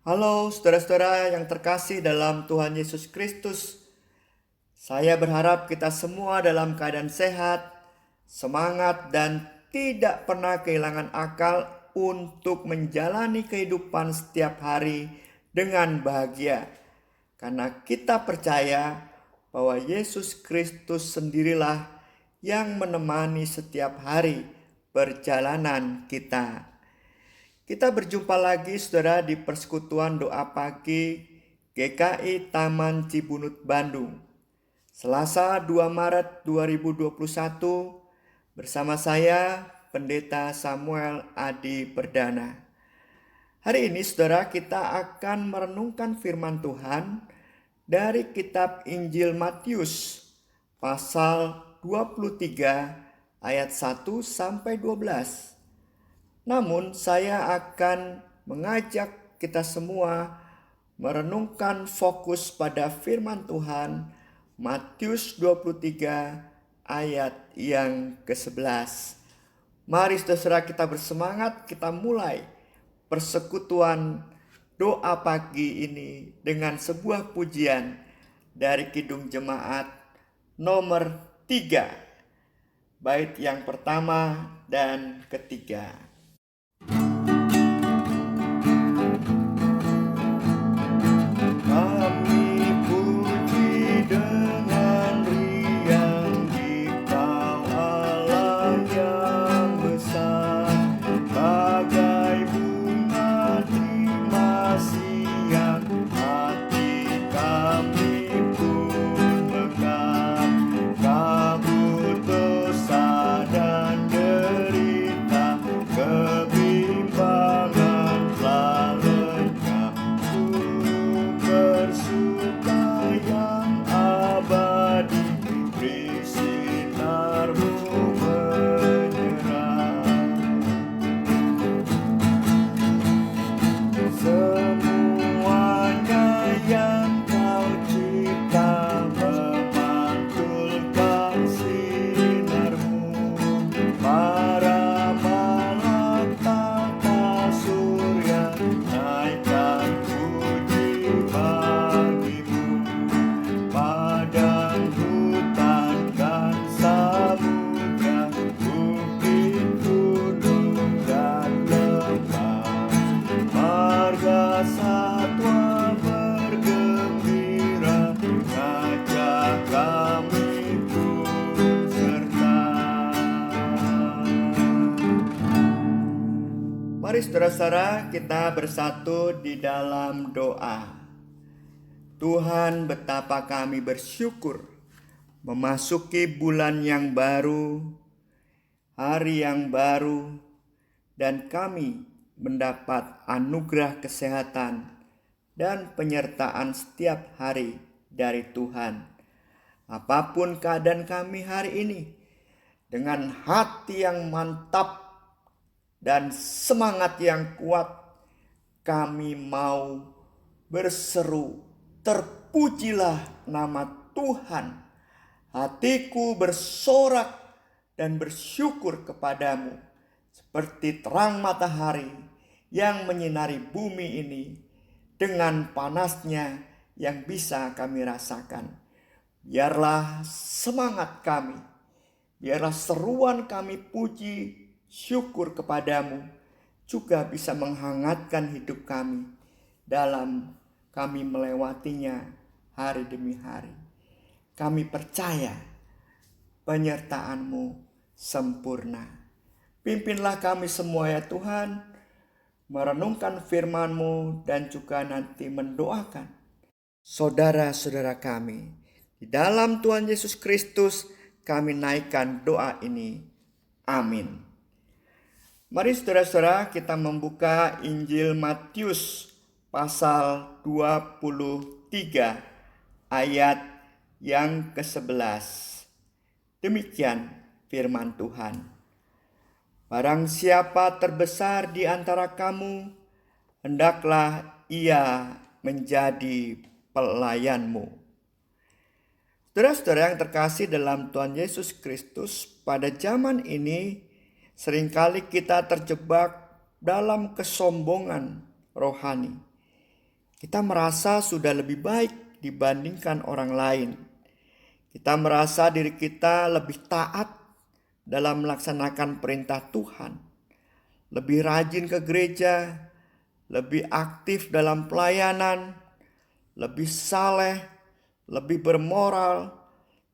Halo saudara-saudara yang terkasih dalam Tuhan Yesus Kristus. Saya berharap kita semua dalam keadaan sehat, semangat, dan tidak pernah kehilangan akal untuk menjalani kehidupan setiap hari dengan bahagia. Karena kita percaya bahwa Yesus Kristus sendirilah yang menemani setiap hari perjalanan kita. Kita berjumpa lagi saudara di persekutuan doa pagi GKI Taman Cibunut Bandung. Selasa 2 Maret 2021 bersama saya Pendeta Samuel Adi Perdana. Hari ini saudara kita akan merenungkan firman Tuhan dari kitab Injil Matius pasal 23 ayat 1 sampai 12. Namun saya akan mengajak kita semua merenungkan fokus pada firman Tuhan Matius 23 ayat yang ke-11. Mari saudara kita bersemangat, kita mulai persekutuan doa pagi ini dengan sebuah pujian dari Kidung Jemaat nomor 3, bait yang pertama dan ketiga. Mari saudara-saudara kita bersatu di dalam doa. Tuhan, betapa kami bersyukur memasuki bulan yang baru, hari yang baru, dan kami mendapat anugerah kesehatan dan penyertaan setiap hari dari Tuhan. Apapun keadaan kami hari ini, dengan hati yang mantap dan semangat yang kuat, kami mau berseru, terpujilah nama Tuhan. Hatiku bersorak dan bersyukur kepadamu, seperti terang matahari yang menyinari bumi ini dengan panasnya yang bisa kami rasakan. Biarlah semangat kami, biarlah seruan kami puji syukur kepadamu juga bisa menghangatkan hidup kami dalam kami melewatinya hari demi hari. Kami percaya penyertaan-Mu sempurna. Pimpinlah kami semua ya Tuhan, merenungkan firman-Mu dan juga nanti mendoakan saudara-saudara kami. Di dalam Tuhan Yesus Kristus kami naikkan doa ini. Amin. Mari saudara-saudara kita membuka Injil Matius pasal 23 ayat yang ke-11. Demikian firman Tuhan. Barang siapa terbesar di antara kamu, hendaklah ia menjadi pelayanmu. Saudara-saudara yang terkasih dalam Tuhan Yesus Kristus, pada zaman ini seringkali kita terjebak dalam kesombongan rohani, Kita merasa sudah lebih baik dibandingkan orang lain. Kita merasa diri kita lebih taat dalam melaksanakan perintah Tuhan, lebih rajin ke gereja, lebih aktif dalam pelayanan, lebih saleh, lebih bermoral,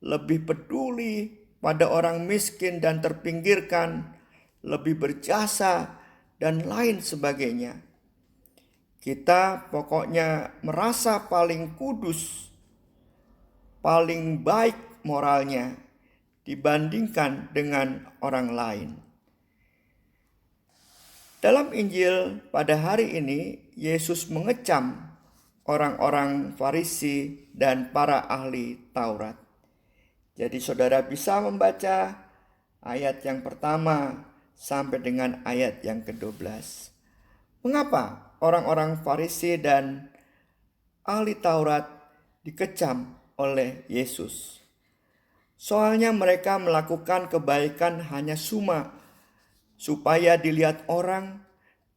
lebih peduli pada orang miskin dan terpinggirkan, lebih berjasa, dan lain sebagainya. Kita pokoknya merasa paling kudus, paling baik moralnya dibandingkan dengan orang lain. Dalam Injil pada hari ini, Yesus mengecam orang-orang Farisi dan para ahli Taurat. Jadi saudara bisa membaca ayat yang pertama sampai dengan ayat yang ke-12. Mengapa orang-orang Farisi dan ahli Taurat dikecam oleh Yesus? Soalnya mereka melakukan kebaikan hanya supaya dilihat orang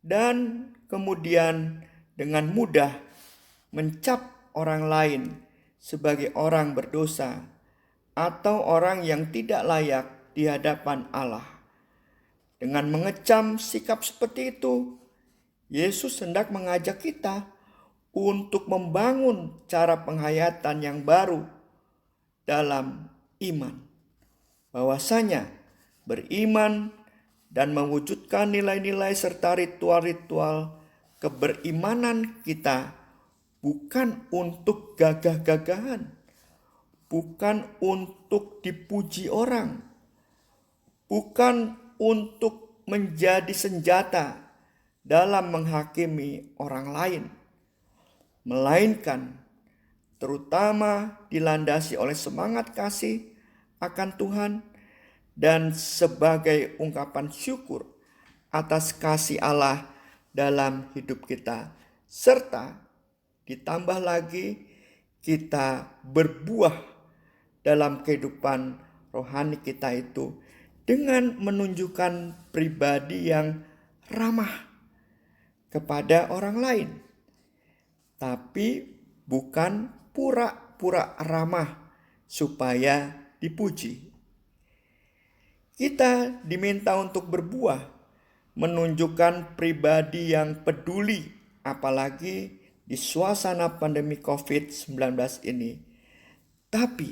dan kemudian dengan mudah mencap orang lain sebagai orang berdosa atau orang yang tidak layak di hadapan Allah. Dengan mengecam sikap seperti itu, Yesus hendak mengajak kita untuk membangun cara penghayatan yang baru dalam iman. Bahwasanya beriman dan mewujudkan nilai-nilai serta ritual-ritual keberimanan kita bukan untuk gagah-gagahan, bukan untuk dipuji orang, bukan untuk menjadi senjata dalam menghakimi orang lain, melainkan terutama dilandasi oleh semangat kasih akan Tuhan dan sebagai ungkapan syukur atas kasih Allah dalam hidup kita, serta ditambah lagi kita berbuah dalam kehidupan rohani kita itu dengan menunjukkan pribadi yang ramah kepada orang lain, tapi bukan pura-pura ramah supaya dipuji. Kita diminta untuk berbuah, menunjukkan pribadi yang peduli, apalagi di suasana pandemi COVID-19 ini. Tapi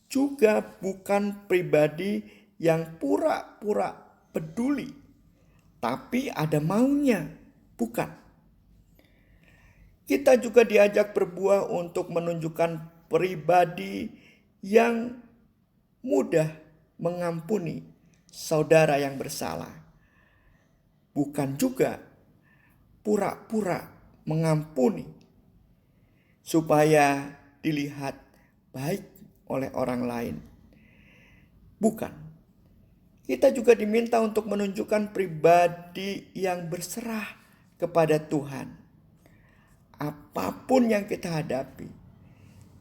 juga bukan pribadi yang pura-pura peduli, tapi ada maunya, bukan. Kita juga diajak berbuah untuk menunjukkan pribadi yang mudah mengampuni saudara yang bersalah. Bukan juga pura-pura mengampuni supaya dilihat baik oleh orang lain. Bukan. Kita juga diminta untuk menunjukkan pribadi yang berserah kepada Tuhan. Apapun yang kita hadapi,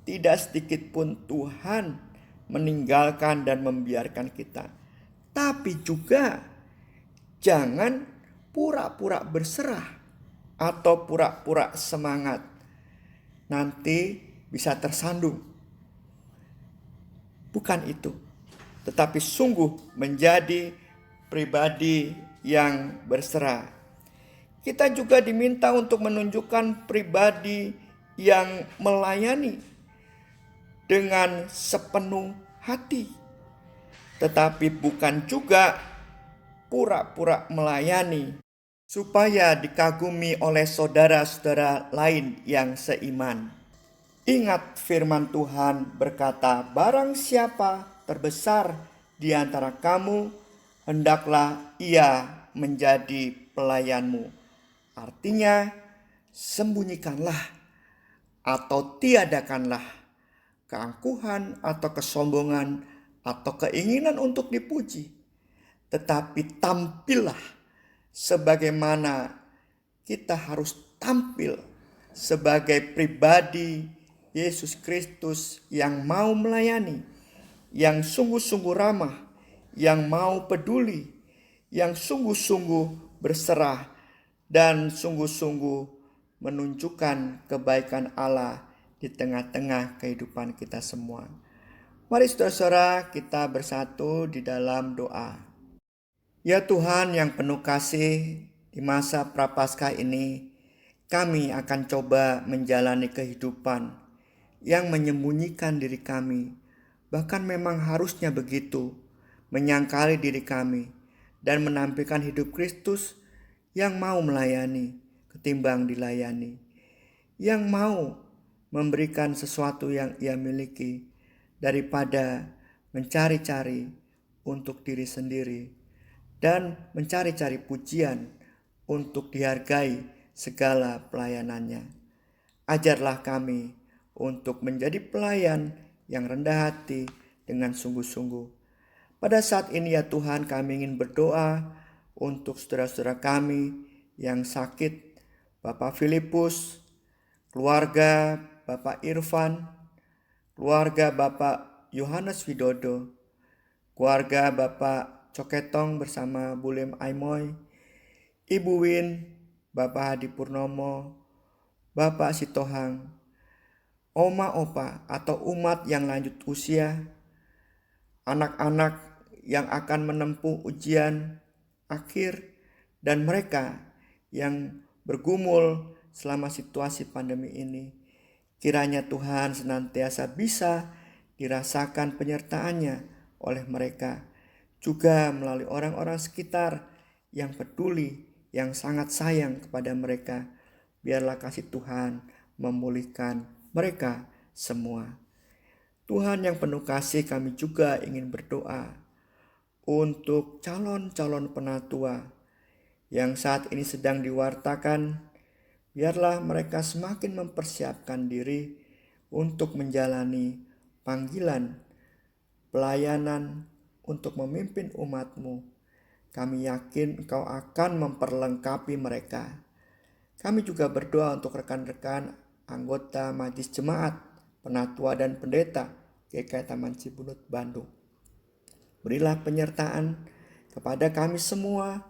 tidak sedikit pun Tuhan meninggalkan dan membiarkan kita. Tapi juga jangan pura-pura berserah atau pura-pura semangat. Nanti bisa tersandung. Bukan itu. Tetapi sungguh menjadi pribadi yang berserah. Kita juga diminta untuk menunjukkan pribadi yang melayani dengan sepenuh hati. Tetapi bukan juga pura-pura melayani supaya dikagumi oleh saudara-saudara lain yang seiman. Ingat firman Tuhan berkata, barang siapa terbesar di antara kamu, hendaklah ia menjadi pelayanmu. Artinya, sembunyikanlah atau tiadakanlah keangkuhan atau kesombongan atau keinginan untuk dipuji. Tetapi tampillah sebagaimana kita harus tampil sebagai pribadi Yesus Kristus yang mau melayani, yang sungguh-sungguh ramah, yang mau peduli, yang sungguh-sungguh berserah, dan sungguh-sungguh menunjukkan kebaikan Allah di tengah-tengah kehidupan kita semua. Mari saudara-saudara kita bersatu di dalam doa. Ya Tuhan yang penuh kasih, di masa Prapaskah ini kami akan coba menjalani kehidupan yang menyembunyikan diri kami. Bahkan memang harusnya begitu, menyangkali diri kami dan menampilkan hidup Kristus yang mau melayani ketimbang dilayani, yang mau memberikan sesuatu yang ia miliki daripada mencari-cari untuk diri sendiri dan mencari-cari pujian untuk dihargai segala pelayanannya. Ajarlah kami untuk menjadi pelayan yang rendah hati dengan sungguh-sungguh. Pada saat ini ya Tuhan, kami ingin berdoa untuk saudara-saudara kami yang sakit, Bapak Filipus, keluarga Bapak Irfan, keluarga Bapak Yohanes Widodo, keluarga Bapak Coketong bersama Bulem Aimoy, Ibu Win, Bapak Hadi Purnomo, Bapak Sitohang, Oma Opa atau umat yang lanjut usia, anak-anak yang akan menempuh ujian akhir, dan mereka yang bergumul selama situasi pandemi ini. Kiranya Tuhan senantiasa bisa dirasakan penyertaannya oleh mereka, juga melalui orang-orang sekitar yang peduli, yang sangat sayang kepada mereka. Biarlah kasih Tuhan memulihkan mereka semua. Tuhan yang penuh kasih, kami juga ingin berdoa untuk calon-calon penatua yang saat ini sedang diwartakan. Biarlah mereka semakin mempersiapkan diri untuk menjalani panggilan pelayanan untuk memimpin umat-Mu. Kami yakin Engkau akan memperlengkapi mereka. Kami juga berdoa untuk rekan-rekan anggota Majelis Jemaat, Penatua dan Pendeta GKI Taman Cibunut Bandung. Berilah penyertaan kepada kami semua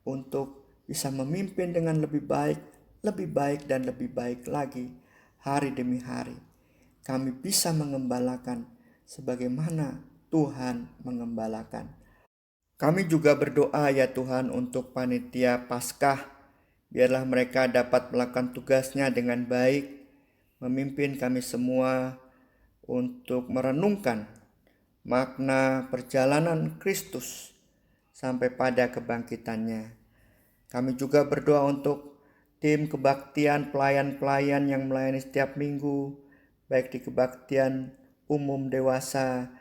untuk bisa memimpin dengan lebih baik dan lebih baik lagi hari demi hari. Kami bisa mengembalakan sebagaimana Tuhan mengembalakan. Kami juga berdoa ya Tuhan untuk panitia Paskah. Biarlah mereka dapat melakukan tugasnya dengan baik, memimpin kami semua untuk merenungkan makna perjalanan Kristus sampai pada kebangkitannya. Kami juga berdoa untuk tim kebaktian pelayan-pelayan yang melayani setiap minggu, baik di kebaktian umum dewasa,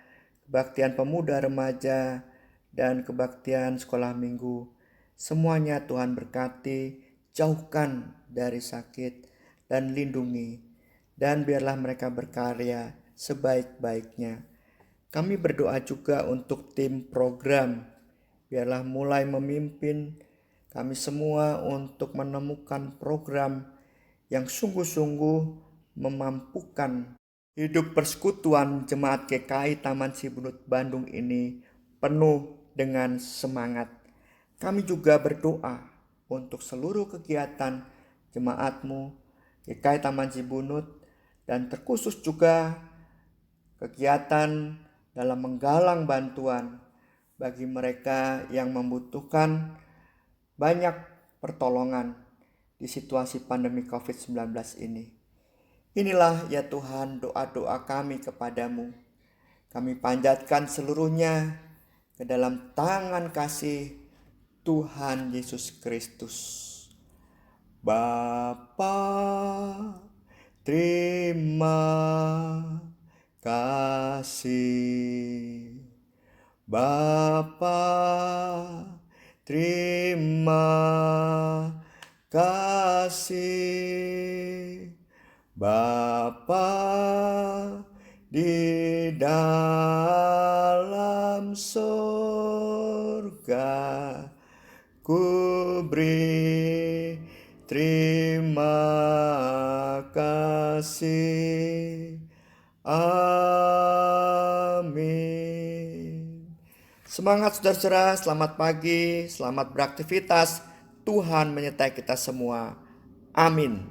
kebaktian pemuda remaja, dan kebaktian sekolah minggu. Semuanya Tuhan berkati, jauhkan dari sakit dan lindungi, dan biarlah mereka berkarya sebaik-baiknya. Kami berdoa juga untuk tim program, biarlah mulai memimpin kami semua untuk menemukan program yang sungguh-sungguh memampukan hidup persekutuan Jemaat GKI Taman Cibunut Bandung ini penuh dengan semangat. Kami juga berdoa untuk seluruh kegiatan jemaat-Mu GKI Taman Cibunut, dan terkhusus juga kegiatan dalam menggalang bantuan bagi mereka yang membutuhkan banyak pertolongan di situasi pandemi COVID-19 ini. Inilah ya Tuhan doa-doa kami kepadamu. Kami panjatkan seluruhnya ke dalam tangan kasih Tuhan Yesus Kristus. Bapa, terima kasih. Bapa, terima kasih. Bapa di dalam surga, ku beri terima kasih. Amin. Semangat saudara-saudara, selamat pagi, selamat beraktivitas. Tuhan menyertai kita semua. Amin.